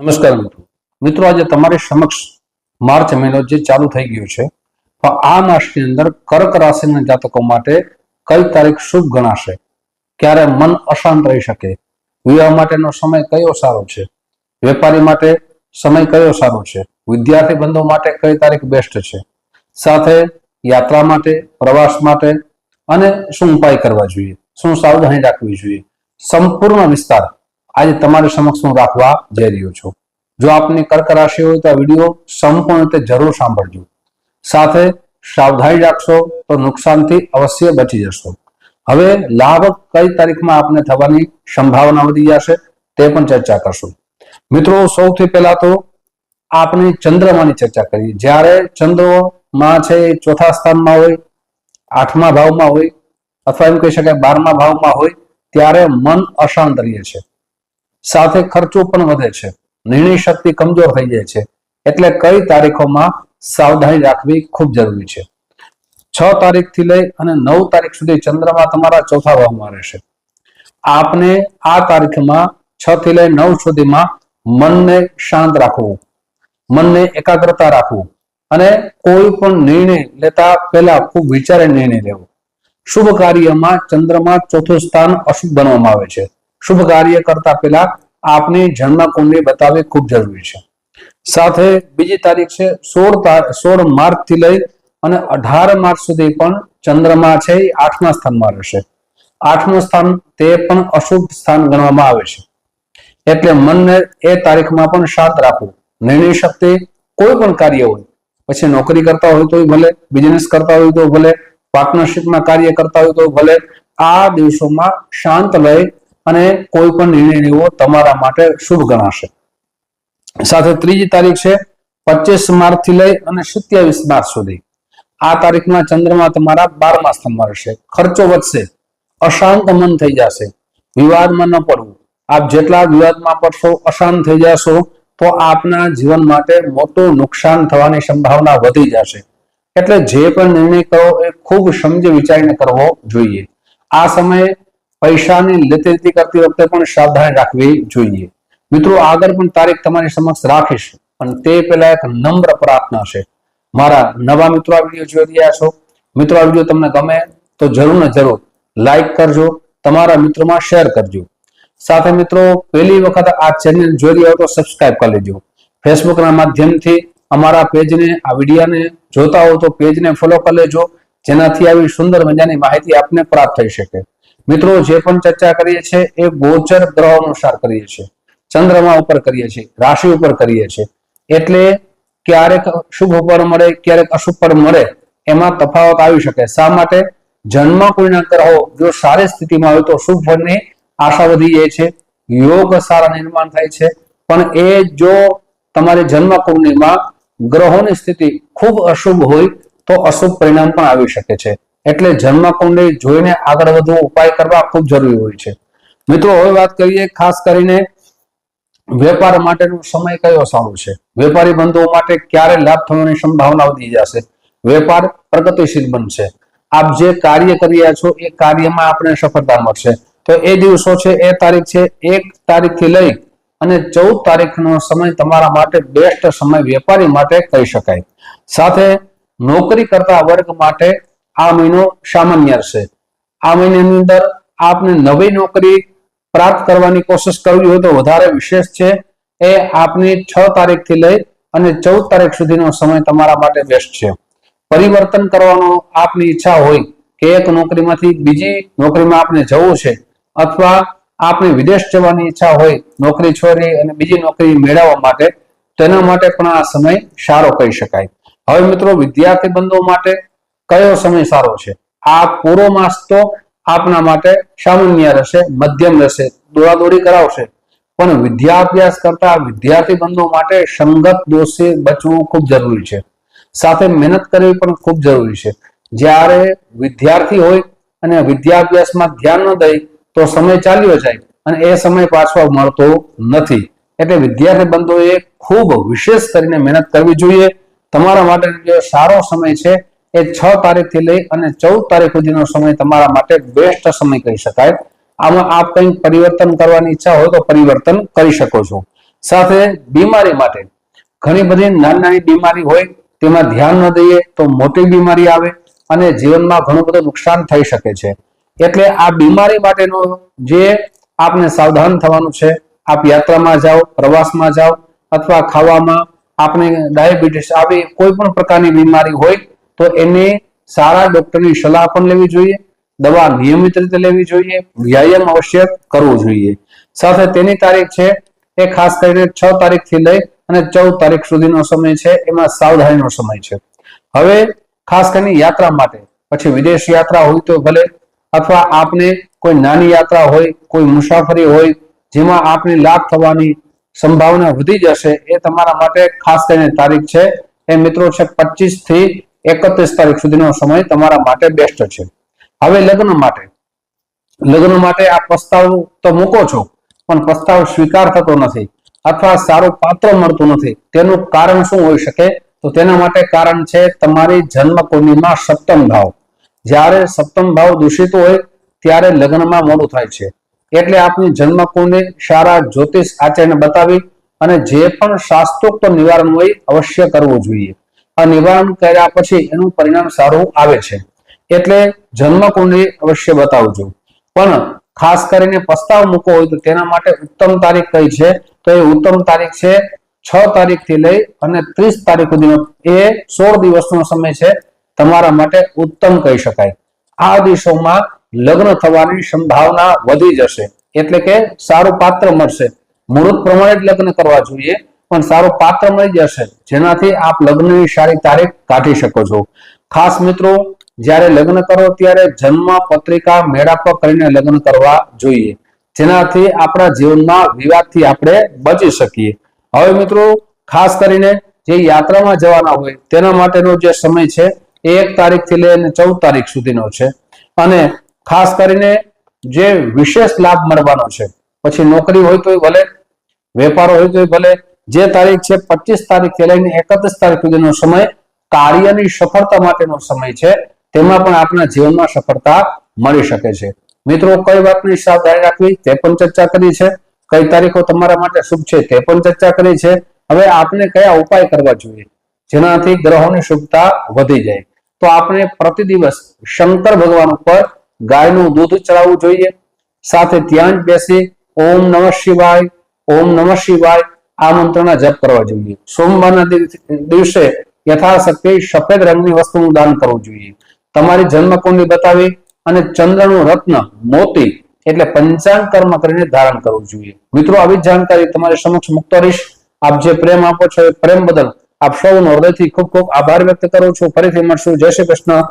નમસ્કાર મિત્રો આજે તમારી સમક્ષ માર્ચ મહિનો જે ચાલુ થઈ ગયો છે તો આ માસની અંદર કર્ક રાશિના જાતકો માટે કઈ તારીખ શુભ ગણાશે, ક્યારે મન અશાંત રહી શકે, વિવાહ માટેનો સમય કયો સારો છે, વેપારી માટે સમય કયો સારો છે, વિદ્યાર્થી બંધુ માટે કઈ તારીખ બેસ્ટ છે, સાથે યાત્રા માટે, પ્રવાસ માટે અને શું ઉપાય કરવા જોઈએ, શું સાવધાની રાખવી જોઈએ, સંપૂર્ણ વિસ્તાર આજે તમારી સમક્ષ હું રાખવા જઈ રહ્યો છું। જો આપની કર્ક રાશિ હોય તો આ વિડીયો સંપૂર્ણ રીતે જરૂર સાંભળજો, સાથે સાવધાની રાખશો તો નુકસાનથી અવશ્ય બચી જશો। હવે લાભ કઈ તારીખમાં આપને થવાની સંભાવના વધી જશે તે પણ ચર્ચા કરશું। મિત્રો સૌથી પહેલા તો આપની ચંદ્રમાની ચર્ચા કરીએ। જ્યારે ચંદ્રમાં છે ચોથા સ્થાનમાં હોય, આઠમા ભાવમાં હોય અથવા એમ કહી શકાય 12મા ભાવમાં હોય ત્યારે મન અશાંત રહે છે, સાથે ખર્ચો પણ વધે છે, નિર્ણય શક્તિ કમજોર થઈ જાય છે। એટલે કઈ તારીખોમાં સાવધાની રાખવી ખૂબ જરૂરી છે। 6 તારીખથી લઈ અને 9 તારીખ સુધી ચંદ્રમા તમારા ચોથા ભાવમાં રહેશે। આપને આ તારીખમાં 6 થી લઈ 9 સુધીમાં મનને શાંત રાખવું, મનને એકાગ્રતા રાખવું અને કોઈ પણ નિર્ણય લેતા પહેલા ખૂબ વિચારીને નિર્ણય લેવો। શુભ કાર્યમાં ચંદ્રમા ચોથું સ્થાન અશુભ બનવામાં આવે છે। શુભ કાર્ય કરતા પહેલા આપની જન્મ કુંડળી બતાવવી ખૂબ જરૂરી છે। સાથે બીજી તારીખ છે 16 માર્ચ થી લઈ અને 18 માર્ચ સુધી પણ ચંદ્રમા છે 8મા સ્થાનમાં રહેશે। 8મું સ્થાન તે પણ અશુભ સ્થાન ગણવામાં આવે છે, એટલે મનને એ તારીખમાં પણ શાંત રાખવું। નિર્ણય શક્તિ કોઈ પણ કાર્ય હોય, પછી નોકરી કરતા હોય તો ભલે, બિઝનેસ કરતા હોય તો ભલે, પાર્ટનરશિપમાં કાર્ય કરતા હોય તો ભલે, આ દિવસોમાં શાંત લઈ અને કોઈ પણ નિર્ણય લેવો તમારા માટે શુભ ગણાશે। સાથે ત્રીજી તારીખ છે 25 માર્ચ થી લઈ અને 27 માર્ચ સુધી। આ તારીખમાં ચંદ્રમા તમારા 12મા સ્થાનમાં રહેશે। ખર્ચો વધશે, અશાંત મન થઈ જશે, વિવાદમાં ન પડવું। આપ જેટલા વિવાદમાં પડશો, અશાંત થઈ જશો તો આપના જીવન માટે મોટું નુકસાન થવાની સંભાવના વધી જશે। એટલે જે પણ નિર્ણય કરો એ ખૂબ સમજી વિચારીને કરવો જોઈએ। આ સમયે પૈસાની લેતી કરતી વખતે પણ સાવધાની રાખવી જોઈએ। મિત્રો આગળ પણ તારીખ તમારી સમક્ષ રાખીશ, પણ તે પહેલા એક નમ્ર પ્રાર્થના છે। મારા નવા મિત્રો આ વિડીયો જોઈ રહ્યા છો, મિત્રો આ વિડીયો તમને ગમે તો જરૂર ને જરૂર લાઈક કરજો, તમારા મિત્રોમાં શેર કરજો। સાથે મિત્રો પહેલી વખત આ ચેનલ જોઈ રહ્યા હો તો સબસ્ક્રાઇબ કરી લેજો। ફેસબુકના માધ્યમથી અમારા પેજને, આ વિડીયોને જોતા હો તો પેજને ફોલો કરી લેજો, જેનાથી આવી સુંદર મજાની માહિતી આપને પ્રાપ્ત થઈ શકે। મિત્રો જે પણ ચર્ચા કરીએ છીએ એ ગોચર ગ્રહ અનુસાર કરીએ છીએ, ચંદ્રમા ઉપર કરીએ છીએ, રાશિ ઉપર કરીએ છીએ, એટલે ક્યારેક શુભ ઉપર મળે, ક્યારેક અશુભ પર મળે, એમાં તફાવત આવી શકે। શા માટે? જન્મ કુંડળીના ગ્રહો જો સારી સ્થિતિમાં હોય તો શુભ ફળની આશા વધી જાય છે, યોગ સારા નિર્માણ થાય છે, પણ એ જો તમારી જન્મ કુંડળીમાં ગ્રહોની સ્થિતિ ખૂબ અશુભ હોય તો અશુભ પરિણામ પણ આવી શકે છે। એટલે જન્મ કુંડળી જોઈને આગળ વધવું, ઉપાય કરવા ખૂબ જરૂરી હોય છે। મિત્રો હવે વાત કરીએ ખાસ કરીને વેપાર માટેનો સમય કયો સારો છે, વેપારી બંધુઓ માટે ક્યારે લાભ થવાની સંભાવના વધી જશે, વેપાર પ્રગતિશીલ બનશે, આપ જે કાર્ય કરી રહ્યા છો એ કાર્યમાં આપણે સફળતા મળશે। તો એ દિવસો છે, એ તારીખ છે 1 તારીખથી લઈ અને 14 તારીખનો સમય તમારા માટે બેસ્ટ સમય વેપારી માટે કહી શકાય। સાથે નોકરી કરતા વર્ગ માટે આ મહિનો સામાન્ય રહેશે। આ મહિનાની અંદર આપને નવી નોકરી પ્રાપ્ત કરવાની કોશિશ કરવી હોય તો વધારે વિશેષ છે। એ આપની 6 તારીખથી લઈ અને 14 તારીખ સુધીનો સમય તમારા માટે બેસ્ટ છે। પરિવર્તન કરવાનો આપની ઈચ્છા હોય કે એક નોકરીમાંથી બીજી નોકરીમાં આપને જવું છે, અથવા આપને વિદેશ જવાની ઈચ્છા હોય નોકરી છોડી અને બીજી નોકરી મેળવવા માટે, તેના માટે પણ આ સમય સારો કહી શકાય। હવે મિત્રો વિદ્યાર્થી બંધુઓ માટે કયો સમય સારો છે? આ પૂરો માસ તો આપના માટે સામાન્ય રહેશે, મધ્યમ રહેશે, દોડાદોડી કરાવશે, પણ વિદ્યાભ્યાસ કરતા વિદ્યાર્થી બંધુઓ માટે સંગત દોષથી બચવું ખૂબ જરૂરી છે, સાથે મહેનત કરવી પણ ખૂબ જરૂરી છે। જ્યારે વિદ્યાર્થી હોય અને વિદ્યાભ્યાસમાં ધ્યાન ન દઈ તો સમય ચાલ્યો જાય અને એ સમય પાછો મળતો નથી। એટલે વિદ્યાર્થી બંધુઓએ ખૂબ વિશેષ કરીને મહેનત કરવી જોઈએ। તમારા માટે જે સારો સમય છે એ 6 તારીખથી લઈ અને 14 તારીખ સુધીનો સમય તમારા માટે બેસ્ટ સમય કહી શકાય। આમાં આપ કંઈક પરિવર્તન કરવાની ઈચ્છા હોય તો પરિવર્તન કરી શકો છો। સાથે બીમારી માટે ઘણી બધી નાની નાની બીમારી હોય તેમાં ધ્યાન ન દઈએ તો મોટી બીમારી આવે અને જીવનમાં ઘણું બધું નુકસાન થઈ શકે છે. એટલે આ બીમારી માટેનો જે આપને સાવધાન થવાનું છે. આપ યાત્રામાં જાઓ, પ્રવાસમાં જાઓ અથવા ખાવામાં આપને ડાયાબિટીસ આવી કોઈ પણ પ્રકારની બીમારી હોય તો એની સારા ડોક્ટરની સલાહ પણ લેવી જોઈએ, દવા નિયમિત રીતે લેવી જોઈએ, વ્યાયામ અવશ્ય કરવું જોઈએ. સાથે તેની તારીખ છે એ ખાસ કરીને 6 તારીખથી લઈ અને 14 તારીખ સુધીનો સમય છે, એમાં સાવધાનીનો સમય છે. હવે ખાસ કરીને યાત્રા માટે પછી વિદેશ યાત્રા હોય તો ભલે અથવા આપને કોઈ નાની યાત્રા હોય, કોઈ મુસાફરી હોય જેમાં આપને લાભ થવાની સંભાવના વધી જશે, એ તમારા માટે ખાસ કરીને તારીખ છે એ મિત્રો છે 25 થી 31 તારીખ સુધીનો સમય તમારા માટે બેસ્ટ છે. હવે લગ્ન માટે આ પ્રસ્તાવ તો મૂકો છો પણ પ્રસ્તાવ સ્વીકાર થતો નથી અથવા સારું પાત્ર મળતું નથી. તેનું કારણ શું હોઈ શકે? તો તેના માટે કારણ છે તમારી જન્મ કુંડળીમાં સપ્તમ ભાવ. જ્યારે સપ્તમ ભાવ દૂષિત હોય ત્યારે લગ્નમાં મોડું થાય છે. એટલે આપની જન્મ કુંડળી સારા જ્યોતિષ આચાર્યને બતાવી અને જે પણ શાસ્ત્રોક્ત નિવારણ હોય અવશ્ય કરવું જોઈએ. આ નિવારણ કર્યા પછી એનું પરિણામ સારું આવે છે. એટલે જન્મ કુંડળી અવશ્ય બતાવજો. પણ ખાસ કરીને પ્રસ્તાવ મૂકવો હોય તો તેના માટે ઉત્તમ તારીખ કઈ છે? તો એ ઉત્તમ તારીખ છે 6 તારીખથી લઈ અને 30 તારીખ સુધીનો, એ 16 દિવસનો સમય છે, તમારા માટે ઉત્તમ કહી શકાય. આ દિવસોમાં લગ્ન થવાની સંભાવના વધી જશે. એટલે કે સારું પાત્ર મળશે. મુહૂર્ત પ્રમાણે જ લગ્ન કરવા જોઈએ પણ સારું પાત્ર મળી જશે જેનાથી આપ લગ્નની સારી તારીખ કાઢી શકો છો. ખાસ મિત્રો, જ્યારે લગ્ન કરો ત્યારે જન્મ પત્રિકા મેળાપ કરીને લગ્ન કરવા જોઈએ, જેનાથી આપણા જીવનમાં વિવાદથી આપણે બચી શકીએ. હવે મિત્રો, ખાસ કરીને જે યાત્રામાં જવાના હોય તેના માટેનો જે સમય છે એ 1 તારીખથી લઈને 14 તારીખ સુધીનો છે. અને ખાસ કરીને જે વિશેષ લાભ મળવાનો છે, પછી નોકરી હોય તો ભલે, વેપાર હોય તો ભલે, જે તારીખ છે 25 તારીખથી લઈને 31 તારીખ સુધીનો સમય કાર્યની સફળતા માટેનો સમય છે. તેમાં પણ આપણા જીવનમાં સફળતા મળી શકે છે. મિત્રો, કઈ વાતની સાવધાની રાખવી તે પણ ચર્ચા કરી છે. કઈ તારીખો તમારા માટે શુભ છે તે પણ ચર્ચા કરી છે. હવે આપણે કયા ઉપાય કરવા જોઈએ જેનાથી ગ્રહોની શુભતા વધી જાય? તો આપણે પ્રતિ દિવસ શંકર ભગવાન ઉપર ગાયનું દૂધ ચડાવવું જોઈએ. સાથે ત્યાં જ બેસી ઓમ નમઃ શિવાય, ઓમ નમઃ શિવાય આ મંત્રના જપ કરવા જોઈએ. સોમવારના દિવસે યથાશક્તિ સફેદ રંગની વસ્તુનું દાન કરવું જોઈએ. તમારી જન્મ કુંડળી બતાવી અને ચંદ્રનું રત્ન મોતી એટલે પંચાંગ કર્મ કરીને ધારણ કરવું જોઈએ. મિત્રો, આવી જાણકારી તમારી સમક્ષ મૂકતો રહીશ. આપ જે પ્રેમ આપો છો એ પ્રેમ બદલ આપ સૌનો હૃદયથી ખૂબ ખૂબ આભાર વ્યક્ત કરું છું. ફરીથી મળશું. જય શ્રી કૃષ્ણ.